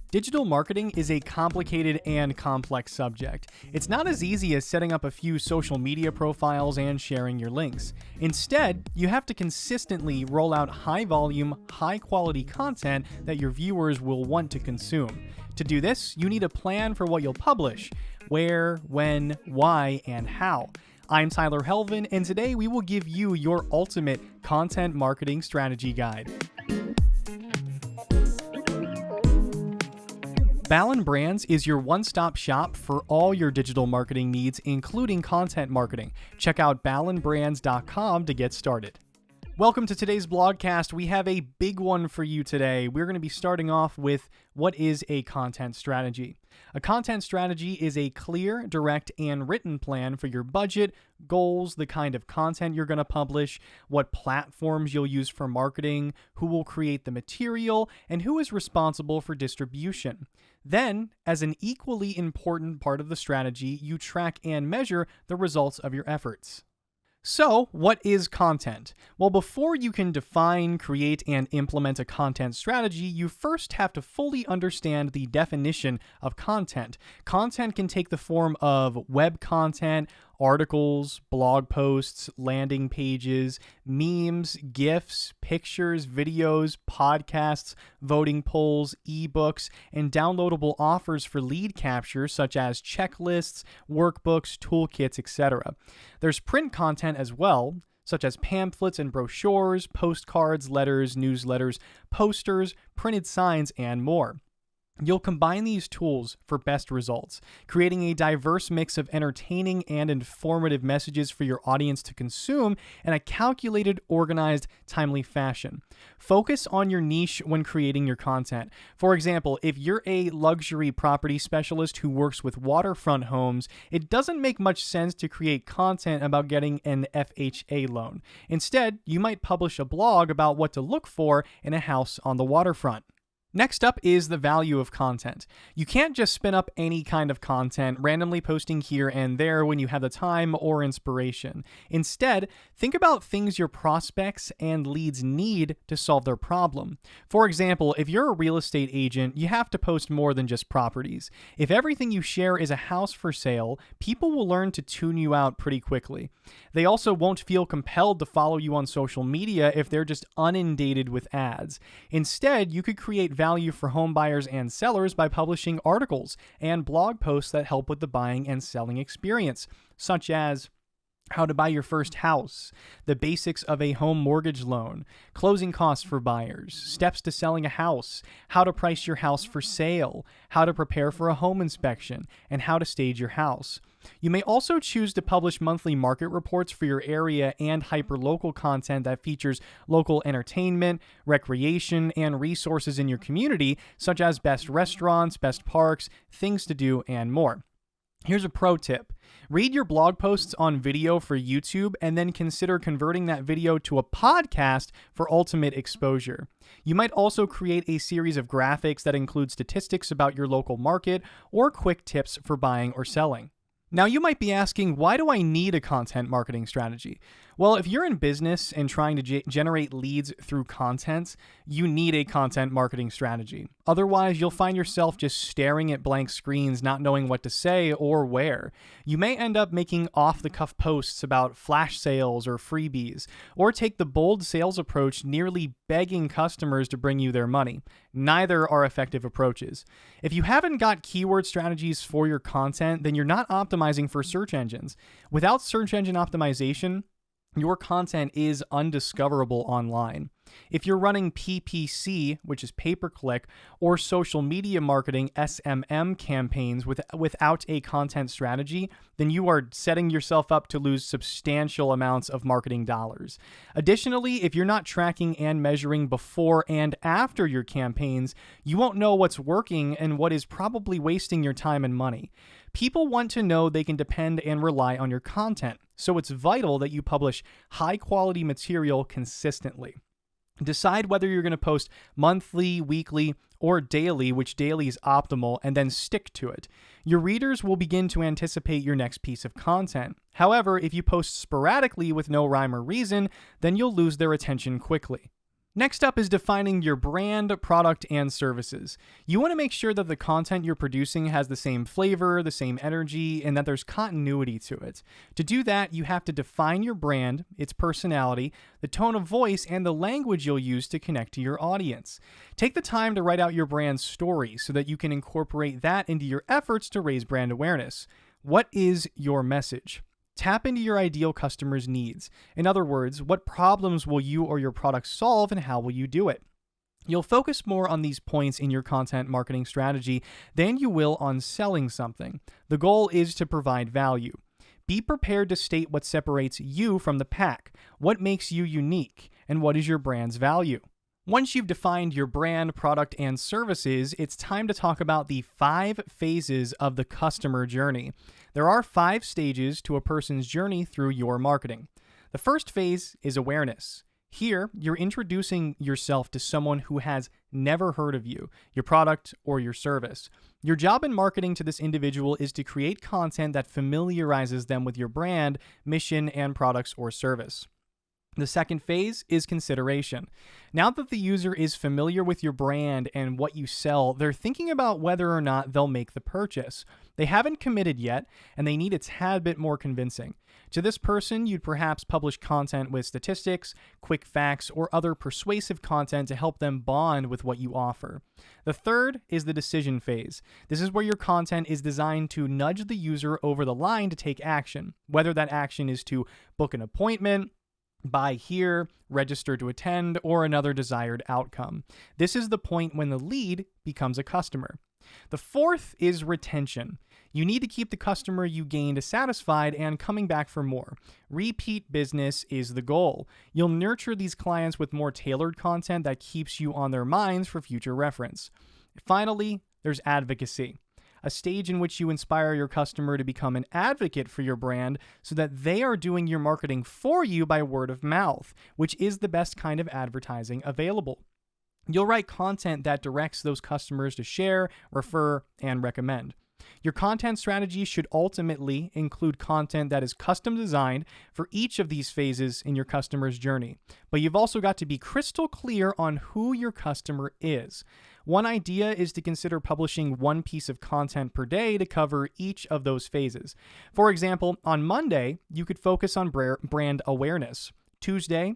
Digital marketing is a complicated and complex subject. It's not as easy as setting up a few social media profiles and sharing your links. Instead, you have to consistently roll out high-volume, high-quality content that your viewers will want to consume. To do this, you need a plan for what you'll publish, where, when, why, and how. I'm Tyler Helvin, and today we will give you your ultimate content marketing strategy guide. Ballin Brands is your one-stop shop for all your digital marketing needs, including content marketing. Check out ballinbrands.com to get started. Welcome to today's blogcast. We have a big one for you today. We're going to be starting off with what is a content strategy. A content strategy is a clear, direct, and written plan for your budget, goals, the kind of content you're going to publish, what platforms you'll use for marketing, who will create the material, and who is responsible for distribution. Then, as an equally important part of the strategy, you track and measure the results of your efforts. So, what is content? Well, before you can define, create, and implement a content strategy, you first have to fully understand the definition of content. Content can take the form of web content, articles, blog posts, landing pages, memes, GIFs, pictures, videos, podcasts, voting polls, ebooks, and downloadable offers for lead capture such as checklists, workbooks, toolkits, etc. There's print content as well, such as pamphlets and brochures, postcards, letters, newsletters, posters, printed signs, and more. You'll combine these tools for best results, creating a diverse mix of entertaining and informative messages for your audience to consume in a calculated, organized, timely fashion. Focus on your niche when creating your content. For example, if you're a luxury property specialist who works with waterfront homes, it doesn't make much sense to create content about getting an FHA loan. Instead, you might publish a blog about what to look for in a house on the waterfront. Next up is the value of content. You can't just spin up any kind of content, randomly posting here and there when you have the time or inspiration. Instead, think about things your prospects and leads need to solve their problem. For example, if you're a real estate agent, you have to post more than just properties. If everything you share is a house for sale, people will learn to tune you out pretty quickly. They also won't feel compelled to follow you on social media if they're just inundated with ads. Instead, you could create value for home buyers and sellers by publishing articles and blog posts that help with the buying and selling experience, such as how to buy your first house, the basics of a home mortgage loan, closing costs for buyers, steps to selling a house, how to price your house for sale, how to prepare for a home inspection, and how to stage your house. You may also choose to publish monthly market reports for your area and hyperlocal content that features local entertainment, recreation, and resources in your community, such as best restaurants, best parks, things to do, and more. Here's a pro tip. Read your blog posts on video for YouTube and then consider converting that video to a podcast for ultimate exposure. You might also create a series of graphics that include statistics about your local market or quick tips for buying or selling. Now, you might be asking, why do I need a content marketing strategy? Well, if you're in business and trying to generate leads through content, you need a content marketing strategy. Otherwise, you'll find yourself just staring at blank screens, not knowing what to say or where. You may end up making off-the-cuff posts about flash sales or freebies, or take the bold sales approach, nearly begging customers to bring you their money. Neither are effective approaches. If you haven't got keyword strategies for your content, then you're not optimizing for search engines. Without search engine optimization, your content is undiscoverable online. If you're running PPC, which is pay-per-click, or social media marketing SMM campaigns without a content strategy, then you are setting yourself up to lose substantial amounts of marketing dollars. Additionally, if you're not tracking and measuring before and after your campaigns, you won't know what's working and what is probably wasting your time and money. People want to know they can depend and rely on your content, so it's vital that you publish high-quality material consistently. Decide whether you're going to post monthly, weekly, or daily, which daily is optimal, and then stick to it. Your readers will begin to anticipate your next piece of content. However, if you post sporadically with no rhyme or reason, then you'll lose their attention quickly. Next up is defining your brand, product, and services. You want to make sure that the content you're producing has the same flavor, the same energy, and that there's continuity to it. To do that, you have to define your brand, its personality, the tone of voice, and the language you'll use to connect to your audience. Take the time to write out your brand story so that you can incorporate that into your efforts to raise brand awareness. What is your message? Tap into your ideal customer's needs. In other words, what problems will you or your product solve and how will you do it? You'll focus more on these points in your content marketing strategy than you will on selling something. The goal is to provide value. Be prepared to state what separates you from the pack, what makes you unique, and what is your brand's value. Once you've defined your brand, product, and services, it's time to talk about the 5 phases of the customer journey. There are 5 stages to a person's journey through your marketing. The first phase is awareness. Here, you're introducing yourself to someone who has never heard of you, your product, or your service. Your job in marketing to this individual is to create content that familiarizes them with your brand, mission, and products or service. The second phase is consideration. Now that the user is familiar with your brand and what you sell, they're thinking about whether or not they'll make the purchase. They haven't committed yet, and they need a tad bit more convincing. To this person, you'd perhaps publish content with statistics, quick facts, or other persuasive content to help them bond with what you offer. The third is the decision phase. This is where your content is designed to nudge the user over the line to take action, whether that action is to book an appointment, buy here, register to attend, or another desired outcome. This is the point when the lead becomes a customer. The fourth is retention. You need to keep the customer you gained satisfied and coming back for more. Repeat business is the goal. You'll nurture these clients with more tailored content that keeps you on their minds for future reference. Finally, there's advocacy. A stage in which you inspire your customer to become an advocate for your brand so that they are doing your marketing for you by word of mouth, which is the best kind of advertising available. You'll write content that directs those customers to share, refer, and recommend. Your content strategy should ultimately include content that is custom designed for each of these phases in your customer's journey. But you've also got to be crystal clear on who your customer is. One idea is to consider publishing one piece of content per day to cover each of those phases. For example, on Monday, you could focus on brand awareness. Tuesday,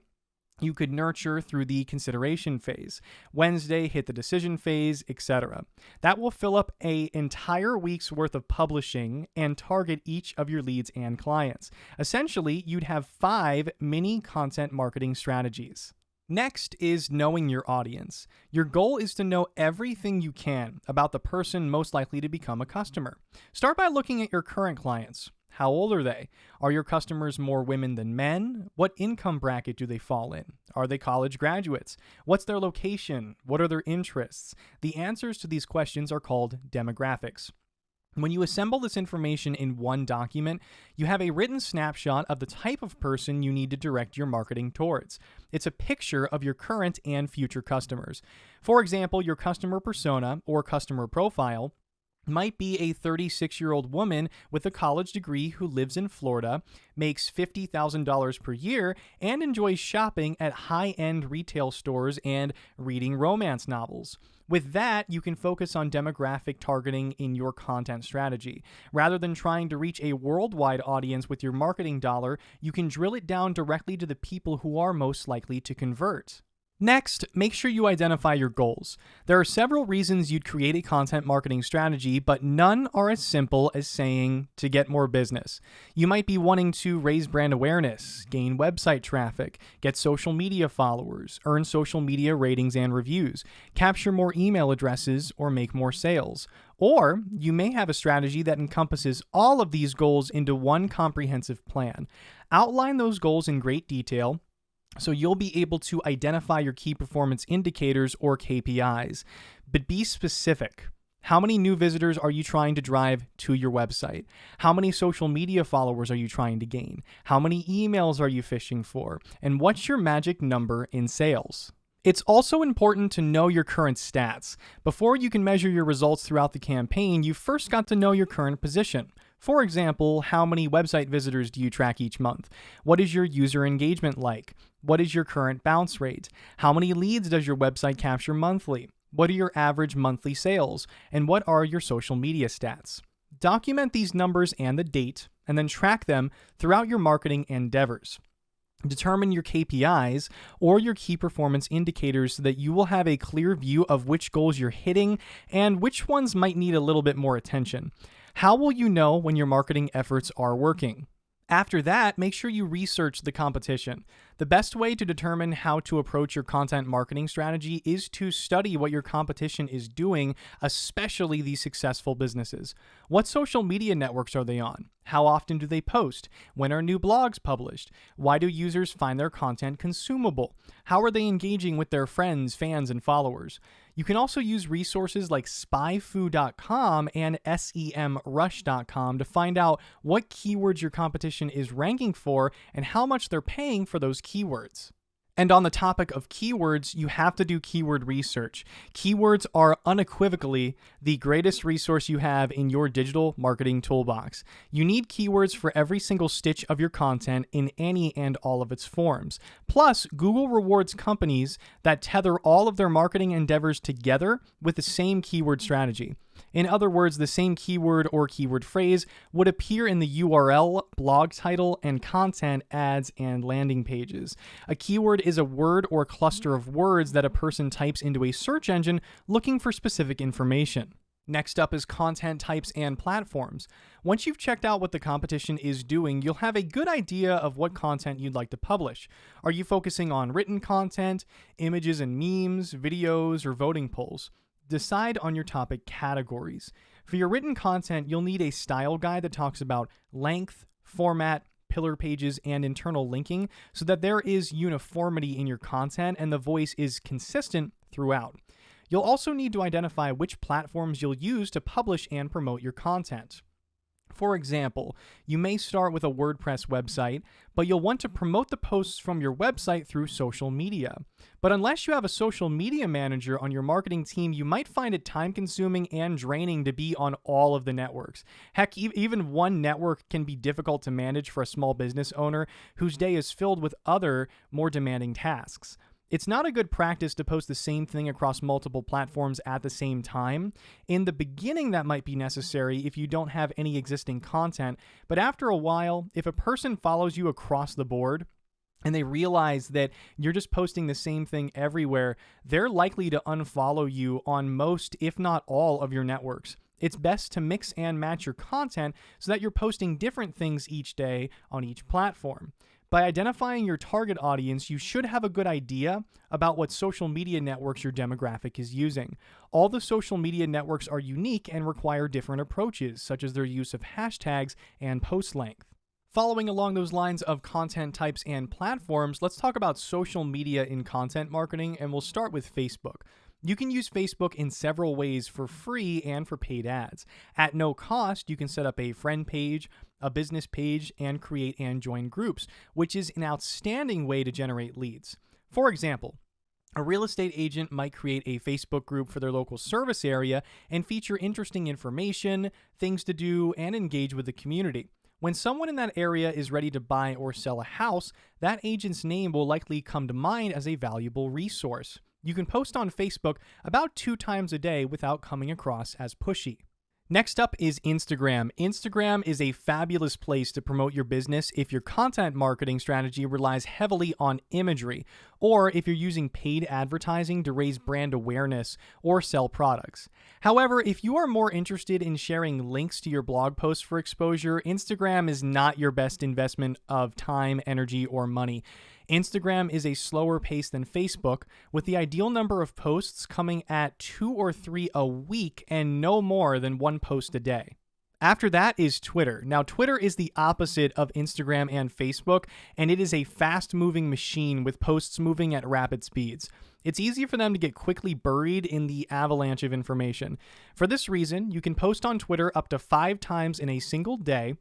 you could nurture through the consideration phase. Wednesday, hit the decision phase, etc. That will fill up an entire week's worth of publishing and target each of your leads and clients. Essentially, you'd have 5 mini content marketing strategies. Next is knowing your audience. Your goal is to know everything you can about the person most likely to become a customer. Start by looking at your current clients. How old are they? Are your customers more women than men? What income bracket do they fall in? Are they college graduates? What's their location? What are their interests? The answers to these questions are called demographics. When you assemble this information in one document, you have a written snapshot of the type of person you need to direct your marketing towards. It's a picture of your current and future customers. For example, your customer persona or customer profile might be a 36-year-old woman with a college degree who lives in Florida, makes $50,000 per year, and enjoys shopping at high-end retail stores and reading romance novels. With that, you can focus on demographic targeting in your content strategy. Rather than trying to reach a worldwide audience with your marketing dollar, you can drill it down directly to the people who are most likely to convert. Next, make sure you identify your goals. There are several reasons you'd create a content marketing strategy, but none are as simple as saying to get more business. You might be wanting to raise brand awareness, gain website traffic, get social media followers, earn social media ratings and reviews, capture more email addresses, or make more sales. Or you may have a strategy that encompasses all of these goals into one comprehensive plan. Outline those goals in great detail, so you'll be able to identify your key performance indicators or KPIs. But be specific. How many new visitors are you trying to drive to your website? How many social media followers are you trying to gain? How many emails are you fishing for? And what's your magic number in sales? It's also important to know your current stats. Before you can measure your results throughout the campaign, you've first got to know your current position. For example, how many website visitors do you track each month? What is your user engagement like? What is your current bounce rate? How many leads does your website capture monthly? What are your average monthly sales? And what are your social media stats? Document these numbers and the date, and then track them throughout your marketing endeavors. Determine your KPIs or your key performance indicators so that you will have a clear view of which goals you're hitting and which ones might need a little bit more attention. How will you know when your marketing efforts are working? After that, make sure you research the competition. The best way to determine how to approach your content marketing strategy is to study what your competition is doing, especially these successful businesses. What social media networks are they on? How often do they post? When are new blogs published? Why do users find their content consumable? How are they engaging with their friends, fans, and followers? You can also use resources like spyfu.com and semrush.com to find out what keywords your competition is ranking for and how much they're paying for those keywords. And on the topic of keywords, you have to do keyword research. Keywords are unequivocally the greatest resource you have in your digital marketing toolbox. You need keywords for every single stitch of your content in any and all of its forms. Plus, Google rewards companies that tether all of their marketing endeavors together with the same keyword strategy. In other words, the same keyword or keyword phrase would appear in the URL, blog title, and content, ads, and landing pages. A keyword is a word or cluster of words that a person types into a search engine looking for specific information. Next up is content types and platforms. Once you've checked out what the competition is doing, you'll have a good idea of what content you'd like to publish. Are you focusing on written content, images and memes, videos, or voting polls? Decide on your topic categories. For your written content, you'll need a style guide that talks about length, format, pillar pages, and internal linking so that there is uniformity in your content and the voice is consistent throughout. You'll also need to identify which platforms you'll use to publish and promote your content. For example, you may start with a WordPress website, but you'll want to promote the posts from your website through social media. But unless you have a social media manager on your marketing team, you might find it time-consuming and draining to be on all of the networks. Heck, even one network can be difficult to manage for a small business owner whose day is filled with other, more demanding tasks. It's not a good practice to post the same thing across multiple platforms at the same time. In the beginning, that might be necessary if you don't have any existing content, but after a while, if a person follows you across the board and they realize that you're just posting the same thing everywhere, they're likely to unfollow you on most, if not all, of your networks. It's best to mix and match your content so that you're posting different things each day on each platform. By identifying your target audience, you should have a good idea about what social media networks your demographic is using. All the social media networks are unique and require different approaches, such as their use of hashtags and post length. Following along those lines of content types and platforms, let's talk about social media in content marketing, and we'll start with Facebook. You can use Facebook in several ways for free and for paid ads. At no cost, you can set up a friend page, a business page, and create and join groups, which is an outstanding way to generate leads. For example, a real estate agent might create a Facebook group for their local service area and feature interesting information, things to do, and engage with the community. When someone in that area is ready to buy or sell a house, that agent's name will likely come to mind as a valuable resource. You can post on Facebook about 2 times a day without coming across as pushy. Next up is Instagram. Instagram is a fabulous place to promote your business if your content marketing strategy relies heavily on imagery, or if you're using paid advertising to raise brand awareness or sell products. However, if you are more interested in sharing links to your blog posts for exposure, Instagram is not your best investment of time, energy, or money. Instagram is a slower pace than Facebook, with the ideal number of posts coming at 2 or 3 a week and no more than 1 post a day. After that is Twitter. Now, Twitter is the opposite of Instagram and Facebook, and it is a fast-moving machine with posts moving at rapid speeds. It's easy for them to get quickly buried in the avalanche of information. For this reason, you can post on Twitter up to 5 times in a single day,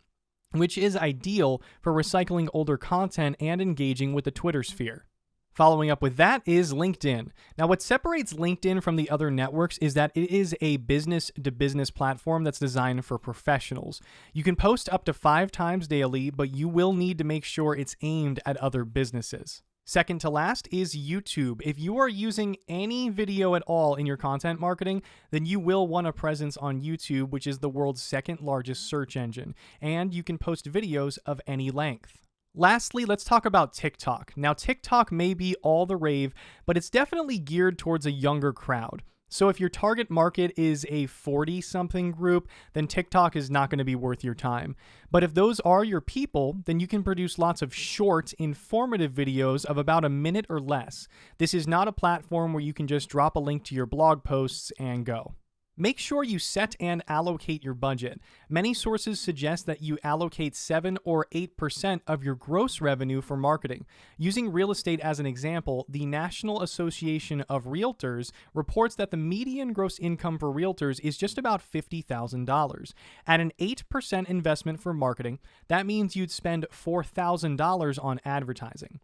which is ideal for recycling older content and engaging with the Twitter sphere. Following up with that is LinkedIn. Now, what separates LinkedIn from the other networks is that it is a business-to-business platform that's designed for professionals. You can post up to 5 times daily, but you will need to make sure it's aimed at other businesses. Second to last is YouTube. If you are using any video at all in your content marketing, then you will want a presence on YouTube, which is the world's second largest search engine, and you can post videos of any length. Lastly, let's talk about TikTok. Now, TikTok may be all the rave, but it's definitely geared towards a younger crowd. So if your target market is a 40-something group, then TikTok is not going to be worth your time. But if those are your people, then you can produce lots of short, informative videos of about a minute or less. This is not a platform where you can just drop a link to your blog posts and go. Make sure you set and allocate your budget. Many sources suggest that you allocate 7 or 8% of your gross revenue for marketing. Using real estate as an example, the National Association of Realtors reports that the median gross income for realtors is just about $50,000. At an 8% investment for marketing, that means you'd spend $4,000 on advertising.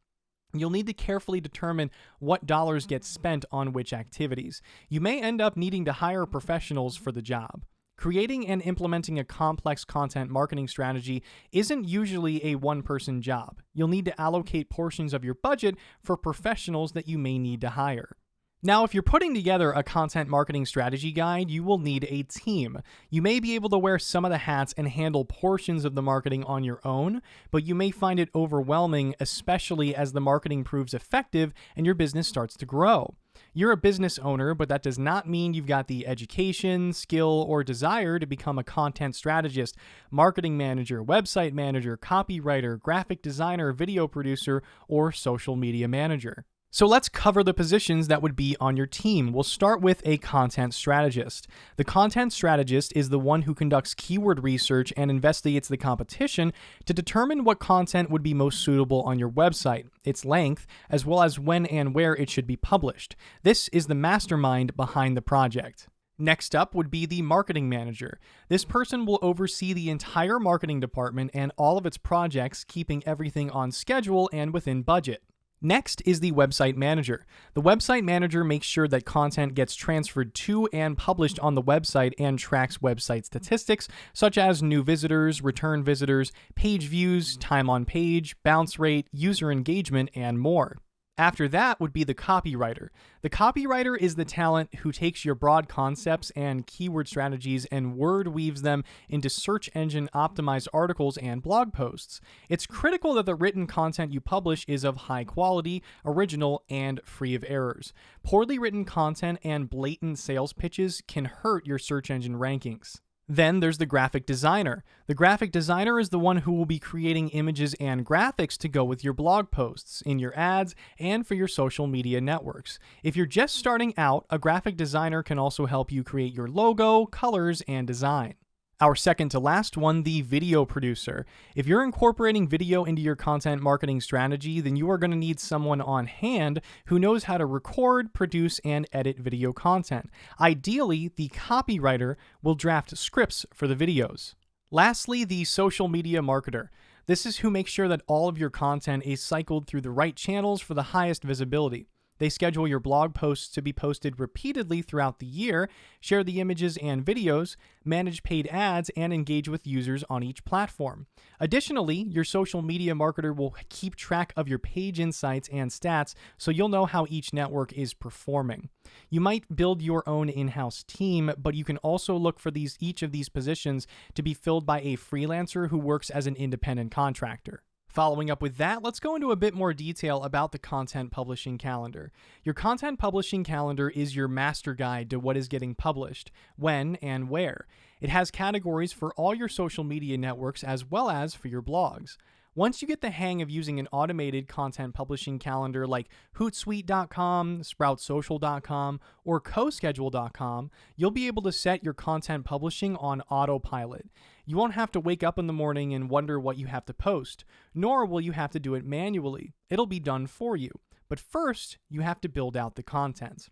You'll need to carefully determine what dollars get spent on which activities. You may end up needing to hire professionals for the job. Creating and implementing a complex content marketing strategy isn't usually a one-person job. You'll need to allocate portions of your budget for professionals that you may need to hire. Now, if you're putting together a content marketing strategy guide, you will need a team. You may be able to wear some of the hats and handle portions of the marketing on your own, but you may find it overwhelming, especially as the marketing proves effective and your business starts to grow. You're a business owner, but that does not mean you've got the education, skill, or desire to become a content strategist, marketing manager, website manager, copywriter, graphic designer, video producer, or social media manager. So let's cover the positions that would be on your team. We'll start with a content strategist. The content strategist is the one who conducts keyword research and investigates the competition to determine what content would be most suitable on your website, its length, as well as when and where it should be published. This is the mastermind behind the project. Next up would be the marketing manager. This person will oversee the entire marketing department and all of its projects, keeping everything on schedule and within budget. Next is the website manager. The website manager makes sure that content gets transferred to and published on the website and tracks website statistics such as new visitors, return visitors, page views, time on page, bounce rate, user engagement, and more. After that would be the copywriter. The copywriter is the talent who takes your broad concepts and keyword strategies and word weaves them into search engine optimized articles and blog posts. It's critical that the written content you publish is of high quality, original, and free of errors. Poorly written content and blatant sales pitches can hurt your search engine rankings. Then there's the graphic designer. The graphic designer is the one who will be creating images and graphics to go with your blog posts, in your ads, and for your social media networks. If you're just starting out, a graphic designer can also help you create your logo, colors, and design. Our second to last one, the video producer. If you're incorporating video into your content marketing strategy, then you are going to need someone on hand who knows how to record, produce, and edit video content. Ideally, the copywriter will draft scripts for the videos. Lastly, the social media marketer. This is who makes sure that all of your content is cycled through the right channels for the highest visibility. They schedule your blog posts to be posted repeatedly throughout the year, share the images and videos, manage paid ads, and engage with users on each platform. Additionally, your social media marketer will keep track of your page insights and stats so you'll know how each network is performing. You might build your own in-house team, but you can also look for each of these positions to be filled by a freelancer who works as an independent contractor. Following up with that, let's go into a bit more detail about the content publishing calendar. Your content publishing calendar is your master guide to what is getting published, when, and where. It has categories for all your social media networks as well as for your blogs. Once you get the hang of using an automated content publishing calendar like Hootsuite.com, SproutSocial.com, or CoSchedule.com, you'll be able to set your content publishing on autopilot. You won't have to wake up in the morning and wonder what you have to post, nor will you have to do it manually. It'll be done for you. But first, you have to build out the content.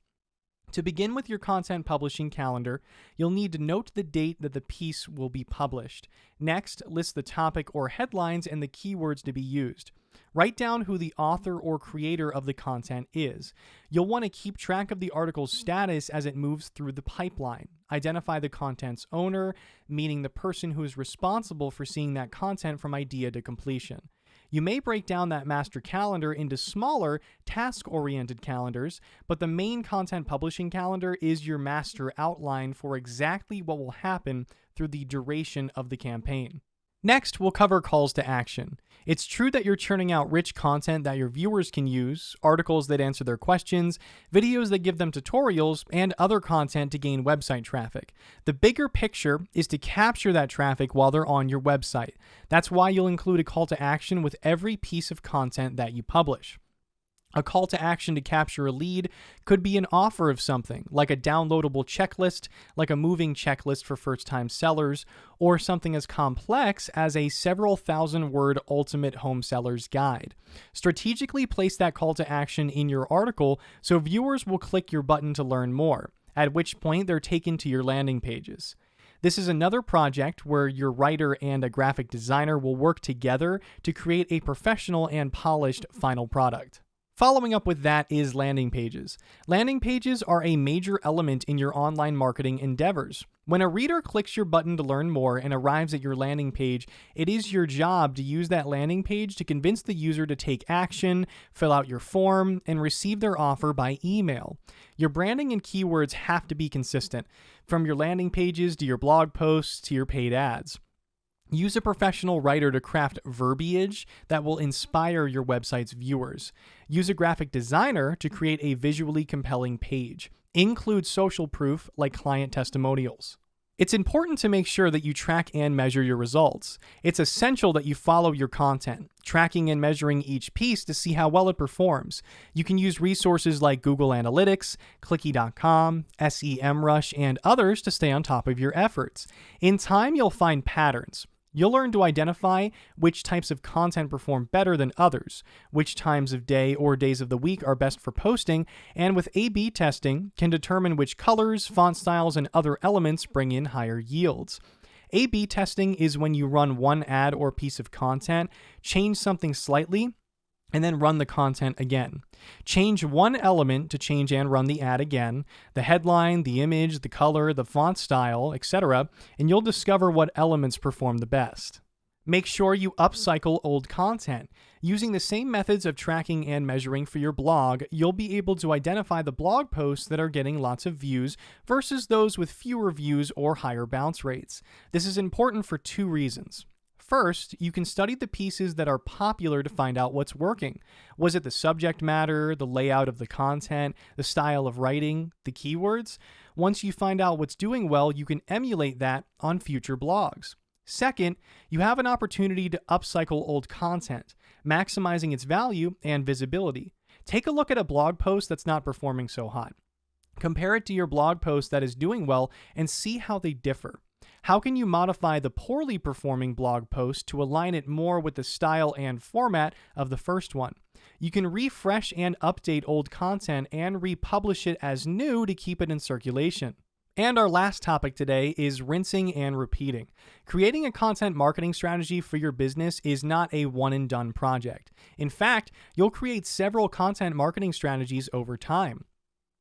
To begin with your content publishing calendar, you'll need to note the date that the piece will be published. Next, list the topic or headlines and the keywords to be used. Write down who the author or creator of the content is. You'll want to keep track of the article's status as it moves through the pipeline. Identify the content's owner, meaning the person who is responsible for seeing that content from idea to completion. You may break down that master calendar into smaller, task-oriented calendars, but the main content publishing calendar is your master outline for exactly what will happen through the duration of the campaign. Next, we'll cover calls to action. It's true that you're churning out rich content that your viewers can use, articles that answer their questions, videos that give them tutorials, and other content to gain website traffic. The bigger picture is to capture that traffic while they're on your website. That's why you'll include a call to action with every piece of content that you publish. A call to action to capture a lead could be an offer of something, like a downloadable checklist, like a moving checklist for first-time sellers, or something as complex as a several thousand-word ultimate home seller's guide. Strategically place that call to action in your article so viewers will click your button to learn more, at which point they're taken to your landing pages. This is another project where your writer and a graphic designer will work together to create a professional and polished final product. Following up with that is landing pages. Landing pages are a major element in your online marketing endeavors. When a reader clicks your button to learn more and arrives at your landing page, it is your job to use that landing page to convince the user to take action, fill out your form, and receive their offer by email. Your branding and keywords have to be consistent, from your landing pages to your blog posts to your paid ads. Use a professional writer to craft verbiage that will inspire your website's viewers. Use a graphic designer to create a visually compelling page. Include social proof like client testimonials. It's important to make sure that you track and measure your results. It's essential that you follow your content, tracking and measuring each piece to see how well it performs. You can use resources like Google Analytics, Clicky.com, SEMrush, and others to stay on top of your efforts. In time, you'll find patterns. You'll learn to identify which types of content perform better than others, which times of day or days of the week are best for posting, and with A/B testing, can determine which colors, font styles, and other elements bring in higher yields. A/B testing is when you run one ad or piece of content, change something slightly, and then run the content again. Change one element to change and run the ad again, the headline, the image, the color, the font style, etc., and you'll discover what elements perform the best. Make sure you upcycle old content. Using the same methods of tracking and measuring for your blog, you'll be able to identify the blog posts that are getting lots of views versus those with fewer views or higher bounce rates. This is important for two reasons. First, you can study the pieces that are popular to find out what's working. Was it the subject matter, the layout of the content, the style of writing, the keywords? Once you find out what's doing well, you can emulate that on future blogs. Second, you have an opportunity to upcycle old content, maximizing its value and visibility. Take a look at a blog post that's not performing so hot. Compare it to your blog post that is doing well and see how they differ. How can you modify the poorly performing blog post to align it more with the style and format of the first one? You can refresh and update old content and republish it as new to keep it in circulation. And our last topic today is rinsing and repeating. Creating a content marketing strategy for your business is not a one-and-done project. In fact, you'll create several content marketing strategies over time.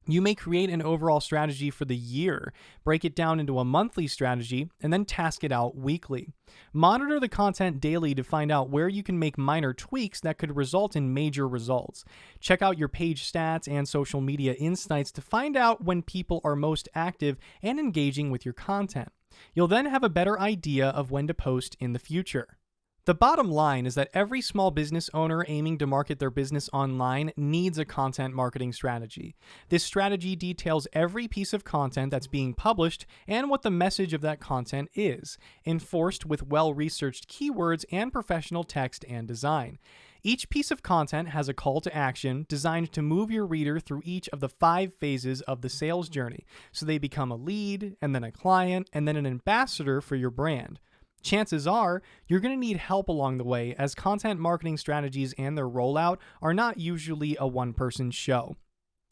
You may create an overall strategy for the year, break it down into a monthly strategy, and then task it out weekly. Monitor the content daily to find out where you can make minor tweaks that could result in major results. Check out your page stats and social media insights to find out when people are most active and engaging with your content. You'll then have a better idea of when to post in the future. The bottom line is that every small business owner aiming to market their business online needs a content marketing strategy. This strategy details every piece of content that's being published and what the message of that content is, enforced with well-researched keywords and professional text and design. Each piece of content has a call to action designed to move your reader through each of the 5 phases of the sales journey, so they become a lead, and then a client, and then an ambassador for your brand. Chances are you're going to need help along the way, as content marketing strategies and their rollout are not usually a one-person show.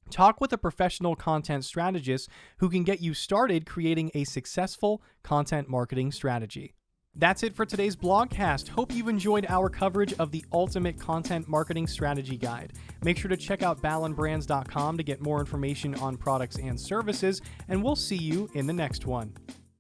Talk with a professional content strategist who can get you started creating a successful content marketing strategy. That's it for today's blogcast. Hope you've enjoyed our coverage of the Ultimate Content Marketing Strategy Guide. Make sure to check out ballandbrands.com to get more information on products and services, and we'll see you in the next one.